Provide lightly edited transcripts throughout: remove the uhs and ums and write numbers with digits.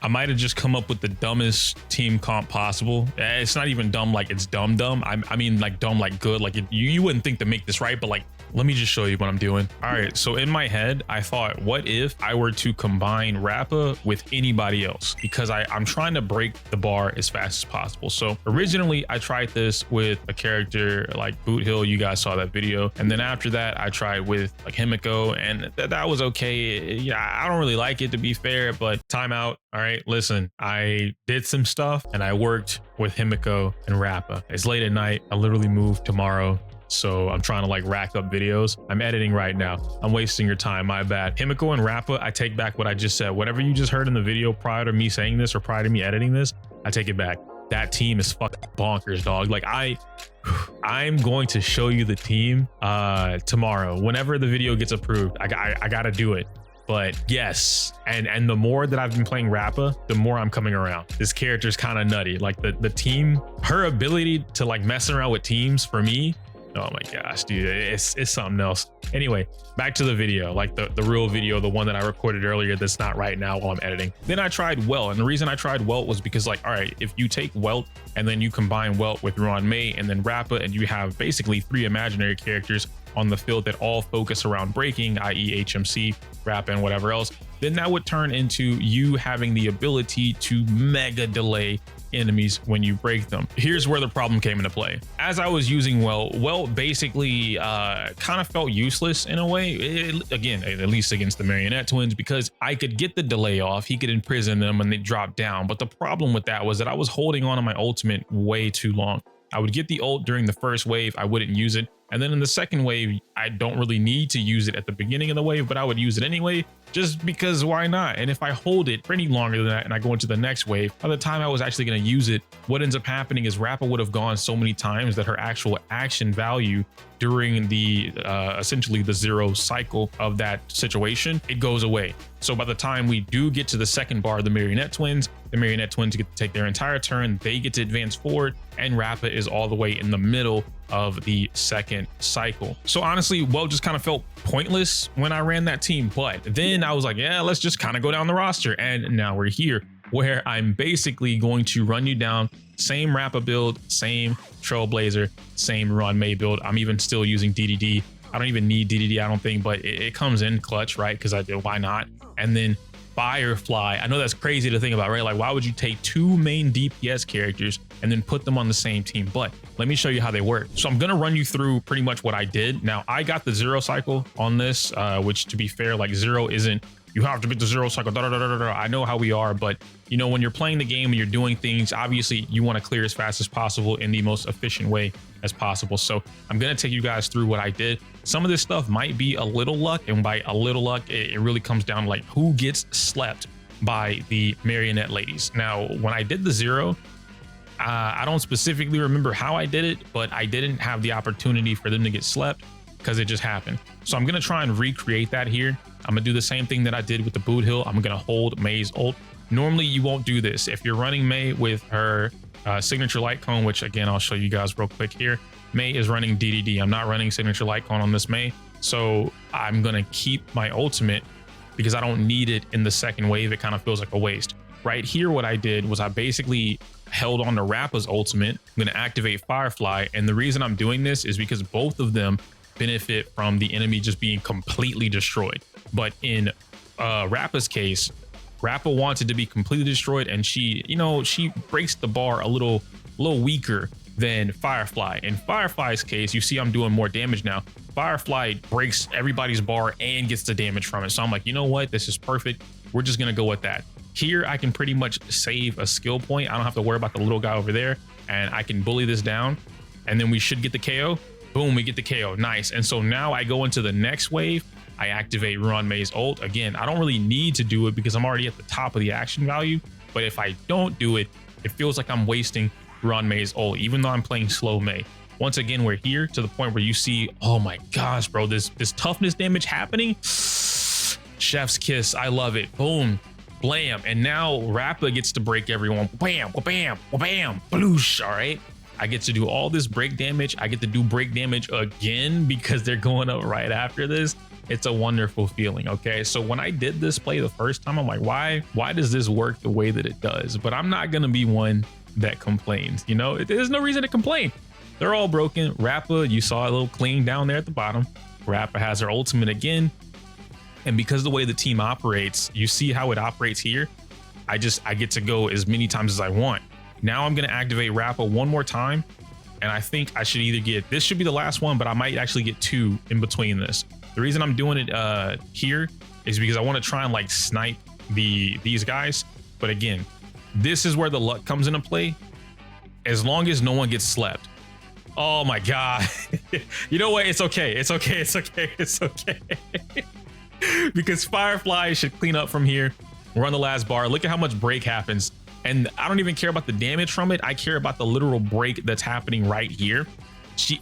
I might have just come up with the dumbest team comp possible. It's not even dumb like it's dumb. I mean like dumb like good. Like you wouldn't think to make this right, but like let me just show you what I'm doing. All right, so in my head, I thought, what if I were to combine Rappa with anybody else? Because I'm trying to break the bar as fast as possible. So originally I tried this with a character like Boot Hill. You guys saw that video. And then after that, I tried with like Himiko, and that was okay. Yeah, I don't really like it, to be fair, but timeout. All right, listen, I did some stuff and I worked with Himiko and Rappa. It's late at night. I literally moved tomorrow. So I'm trying to like rack up videos. I'm editing right now. I'm wasting your time, my bad. Himiko and Rappa, I take back what I just said. Whatever you just heard in the video prior to me saying this or prior to me editing this, I take it back. That team is fucking bonkers, dog. Like I'm going to show you the team tomorrow. Whenever the video gets approved, I gotta do it. But yes, and the more that I've been playing Rappa, the more I'm coming around. This character is kind of nutty. Like the team, her ability to like mess around with teams for me, oh my gosh, dude, it's something else. Anyway, back to the video, like the real video, the one that I recorded earlier that's not right now while I'm editing. Then I tried Welt, and the reason I tried Welt was because like, all right, if you take Welt and then you combine Welt with Ruan Mei and then Rappa, and you have basically 3 imaginary characters on the field that all focus around breaking, i.e. HMC, Rappa, and whatever else, then that would turn into you having the ability to mega delay enemies when you break them. Here's where the problem came into play. As I was using Welt basically kind of felt useless in a way, again, at least against the Marionette twins, because I could get the delay off, he could imprison them and they drop down. But the problem with that was that I was holding on to my ultimate way too long. I would get the ult during the first wave, I wouldn't use it. And then in the second wave, I don't really need to use it at the beginning of the wave, but I would use it anyway, just because why not? And if I hold it for any longer than that and I go into the next wave, by the time I was actually going to use it, what ends up happening is Rappa would have gone so many times that her actual action value during the essentially the 0 cycle of that situation, it goes away. So by the time we do get to the second bar, the Marionette twins get to take their entire turn, they get to advance forward, and Rappa is all the way in the middle of the second cycle. So honestly, Welt just kind of felt pointless when I ran that team. But then I was like, yeah, let's just kind of go down the roster. And now we're here where I'm basically going to run you down. Same Rappa build, same Trailblazer, same Ruan Mei build. I'm even still using DDD. I don't even need DDD, I don't think, but it comes in clutch, right? Because why not? And then Firefly. I know that's crazy to think about, right? Like, why would you take 2 main DPS characters and then put them on the same team? But let me show you how they work. So I'm gonna run you through pretty much what I did. Now, I got the 0 cycle on this, which, to be fair, like 0 isn't, you have to beat the 0 cycle, I know how we are, but you know, when you're playing the game and you're doing things, obviously you want to clear as fast as possible in the most efficient way as possible. So I'm going to take you guys through what I did. Some of this stuff might be a little luck, and by a little luck, it really comes down to like who gets slept by the Marionette ladies. Now, when I did the 0, I don't specifically remember how I did it, but I didn't have the opportunity for them to get slept because it just happened. So I'm going to try and recreate that here. I'm gonna do the same thing that I did with the Boot Hill. I'm gonna hold Mei's ult. Normally you won't do this. If you're running Mei with her signature light cone, which again, I'll show you guys real quick here. Mei is running DDD. I'm not running signature light cone on this Mei. So I'm gonna keep my ultimate because I don't need it in the second wave. It kind of feels like a waste. Right here, what I did was I basically held on to Rappa's ultimate. I'm gonna activate Firefly. And the reason I'm doing this is because both of them benefit from the enemy just being completely destroyed. But in Rappa's case, Rappa wanted to be completely destroyed, and she breaks the bar a little weaker than Firefly. In Firefly's case, you see I'm doing more damage now. Firefly breaks everybody's bar and gets the damage from it. So I'm like, you know what? This is perfect. We're just gonna go with that. Here, I can pretty much save a skill point. I don't have to worry about the little guy over there, and I can bully this down, and then we should get the KO. Boom, we get the KO, nice. And so now I go into the next wave. I activate Ruan Mei's ult. Again, I don't really need to do it because I'm already at the top of the action value. But if I don't do it, it feels like I'm wasting Ruan Mei's ult, even though I'm playing slow Mei. Once again, we're here to the point where you see, oh my gosh, bro, this toughness damage happening. Chef's kiss, I love it. Boom, blam. And now Rappa gets to break everyone. Bam, bam, bam, bloosh, all right? I get to do all this break damage. I get to do break damage again because they're going up right after this. It's a wonderful feeling. Okay, so when I did this play the first time, I'm like, why does this work the way that it does? But I'm not gonna be one that complains. You know, there's no reason to complain. They're all broken. Rappa, you saw a little clean down there at the bottom. Rappa has her ultimate again, and because the way the team operates, you see how it operates here. I get to go as many times as I want. Now I'm gonna activate Rappa one more time, and I think I should either get, this should be the last one, but I might actually get 2 in between this. The reason I'm doing it here is because I want to try and like snipe these guys. But again, this is where the luck comes into play. As long as no one gets slept. Oh my God. You know what? It's okay. It's okay. It's okay. It's okay. Because Firefly should clean up from here. Run the last bar. Look at how much break happens. And I don't even care about the damage from it. I care about the literal break that's happening right here.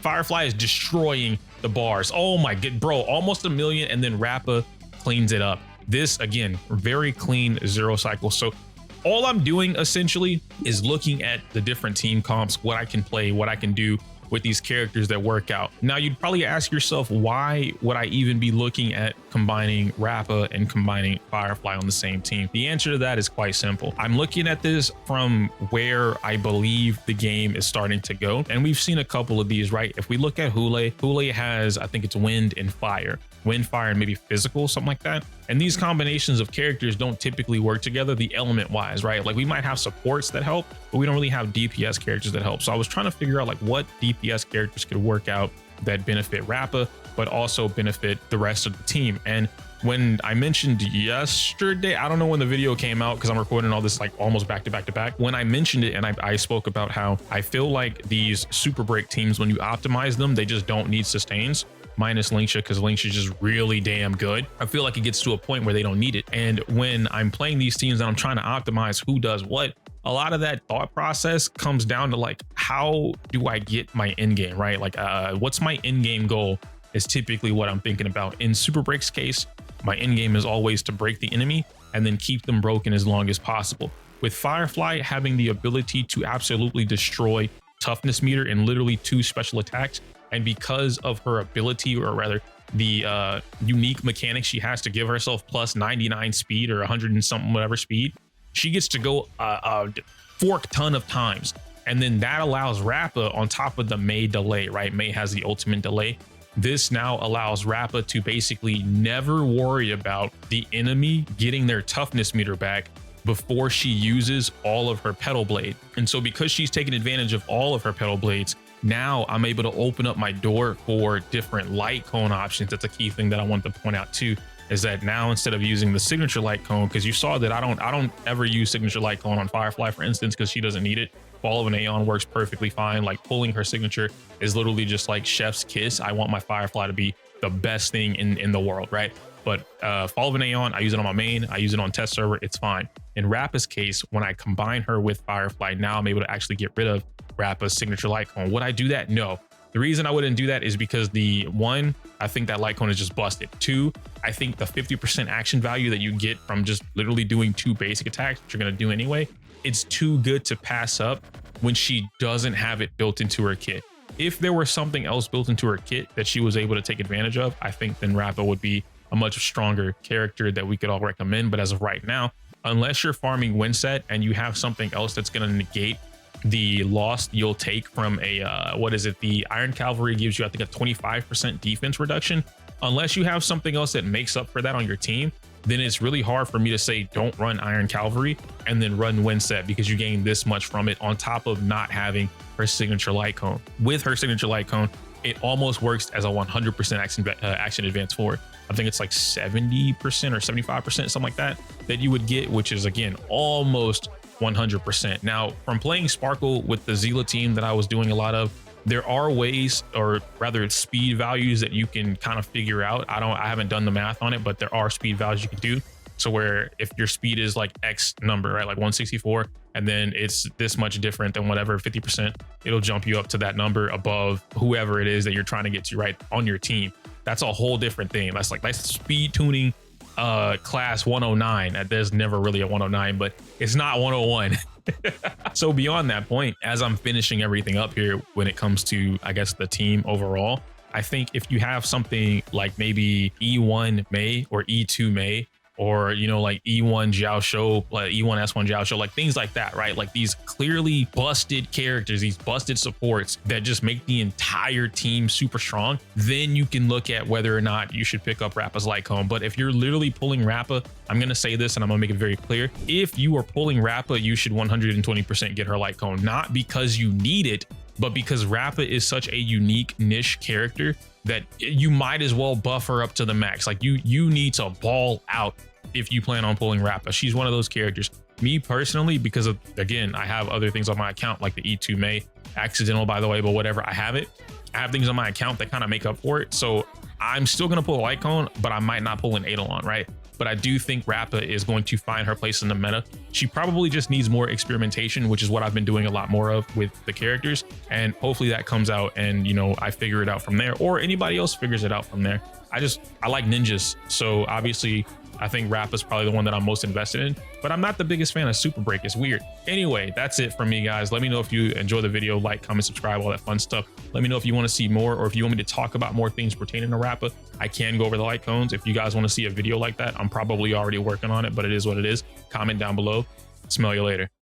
Firefly is destroying the bars. Oh my god, bro, almost 1 million, and then Rappa cleans it up. This, again, very clean 0 cycle. So all I'm doing essentially is looking at the different team comps, what I can play, what I can do with these characters that work out. Now, you'd probably ask yourself, why would I even be looking at combining Rappa and combining Firefly on the same team? The answer to that is quite simple. I'm looking at this from where I believe the game is starting to go. And we've seen a couple of these, right? If we look at Hule has, I think it's wind and fire. Wind, fire, and maybe physical, something like that. And these combinations of characters don't typically work together the element wise, right? Like we might have supports that help, but we don't really have DPS characters that help. So I was trying to figure out like what DPS characters could work out that benefit Rappa, but also benefit the rest of the team. And when I mentioned yesterday, I don't know when the video came out because I'm recording all this like almost back to back to back. When I mentioned it and I spoke about how I feel like these super break teams, when you optimize them, they just don't need sustains. Minus Linksha, because Linksha is just really damn good. I feel like it gets to a point where they don't need it. And when I'm playing these teams and I'm trying to optimize who does what, a lot of that thought process comes down to like, how do I get my end game, right? Like, what's my end game goal is typically what I'm thinking about. In Super Break's case, my end game is always to break the enemy and then keep them broken as long as possible. With Firefly having the ability to absolutely destroy toughness meter in literally 2 special attacks, and because of her ability, or rather the unique mechanics she has to give herself plus 99 speed or 100 and something whatever speed, she gets to go a fork ton of times. And then that allows Rappa, on top of the Mei delay, right? Mei has the ultimate delay. This now allows Rappa to basically never worry about the enemy getting their toughness meter back before she uses all of her pedal blade. And so because she's taking advantage of all of her pedal blades, now I'm able to open up my door for different light cone options. That's a key thing that I want to point out too, is that now instead of using the signature light cone, because you saw that I don't ever use signature light cone on Firefly, for instance, because she doesn't need it. Fall of an Aeon works perfectly fine. Like pulling her signature is literally just like chef's kiss. I want my Firefly to be the best thing in the world, right? But Fall of an Aeon, I use it on my main, I use it on test server, it's fine. In Rappa's case, when I combine her with Firefly, now I'm able to actually get rid of Rappa's signature light cone. Would I do that? No. The reason I wouldn't do that is because one, I think that light cone is just busted. 2, I think the 50% action value that you get from just literally doing 2 basic attacks, which you're gonna do anyway, it's too good to pass up when she doesn't have it built into her kit. If there were something else built into her kit that she was able to take advantage of, I think then Rappa would be a much stronger character that we could all recommend. But as of right now, unless you're farming win set and you have something else that's going to negate the loss you'll take from a what is it, the Iron Cavalry gives you, I think, a 25% defense reduction. Unless you have something else that makes up for that on your team, then it's really hard for me to say don't run Iron Cavalry and then run win set, because you gain this much from it on top of not having her signature light cone. With her signature light cone, it almost works as a 100% action advance forward. I think it's like 70% or 75%, something like that you would get, which is again almost 100%. Now, from playing Sparkle with the Zila team that I was doing a lot of, there are ways, or rather speed values, that you can kind of figure out. I haven't done the math on it, but there are speed values you can do. So where if your speed is like X number, right, like 164, and then it's this much different than whatever 50%, it'll jump you up to that number above whoever it is that you're trying to get to, right, on your team. That's a whole different thing. That's speed tuning class 109. There's never really a 109, but it's not 101. So beyond that point, as I'm finishing everything up here when it comes to, I guess, the team overall, I think if you have something like maybe E1 Mei or E2 Mei, or you know, like E1 Jiao Shou, like E1 S1 Jiao Shou, like things like that, right? Like these clearly busted characters, these busted supports that just make the entire team super strong, then you can look at whether or not you should pick up Rappa's light cone. But if you're literally pulling Rappa, I'm gonna say this and I'm gonna make it very clear: if you are pulling Rappa, you should 120% get her light cone, not because you need it, but because Rappa is such a unique niche character that you might as well buff her up to the max. Like you need to ball out if you plan on pulling Rappa. She's one of those characters. Me personally, because of, again, I have other things on my account like the E2 Mei, accidental by the way, but whatever, I have it. I have things on my account that kind of make up for it. So I'm still gonna pull a light cone, but I might not pull an Eidolon, right? But I do think Rappa is going to find her place in the meta. She probably just needs more experimentation, which is what I've been doing a lot more of with the characters. And hopefully that comes out and, you know, I figure it out from there, or anybody else figures it out from there. I like ninjas. So obviously I think Rappa's probably the one that I'm most invested in, but I'm not the biggest fan of Super Break. It's weird. Anyway, that's it from me, guys. Let me know if you enjoy the video, like, comment, subscribe, all that fun stuff. Let me know if you want to see more, or if you want me to talk about more things pertaining to Rappa. I can go over the light cones. If you guys want to see a video like that, I'm probably already working on it, but it is what it is. Comment down below. Smell you later.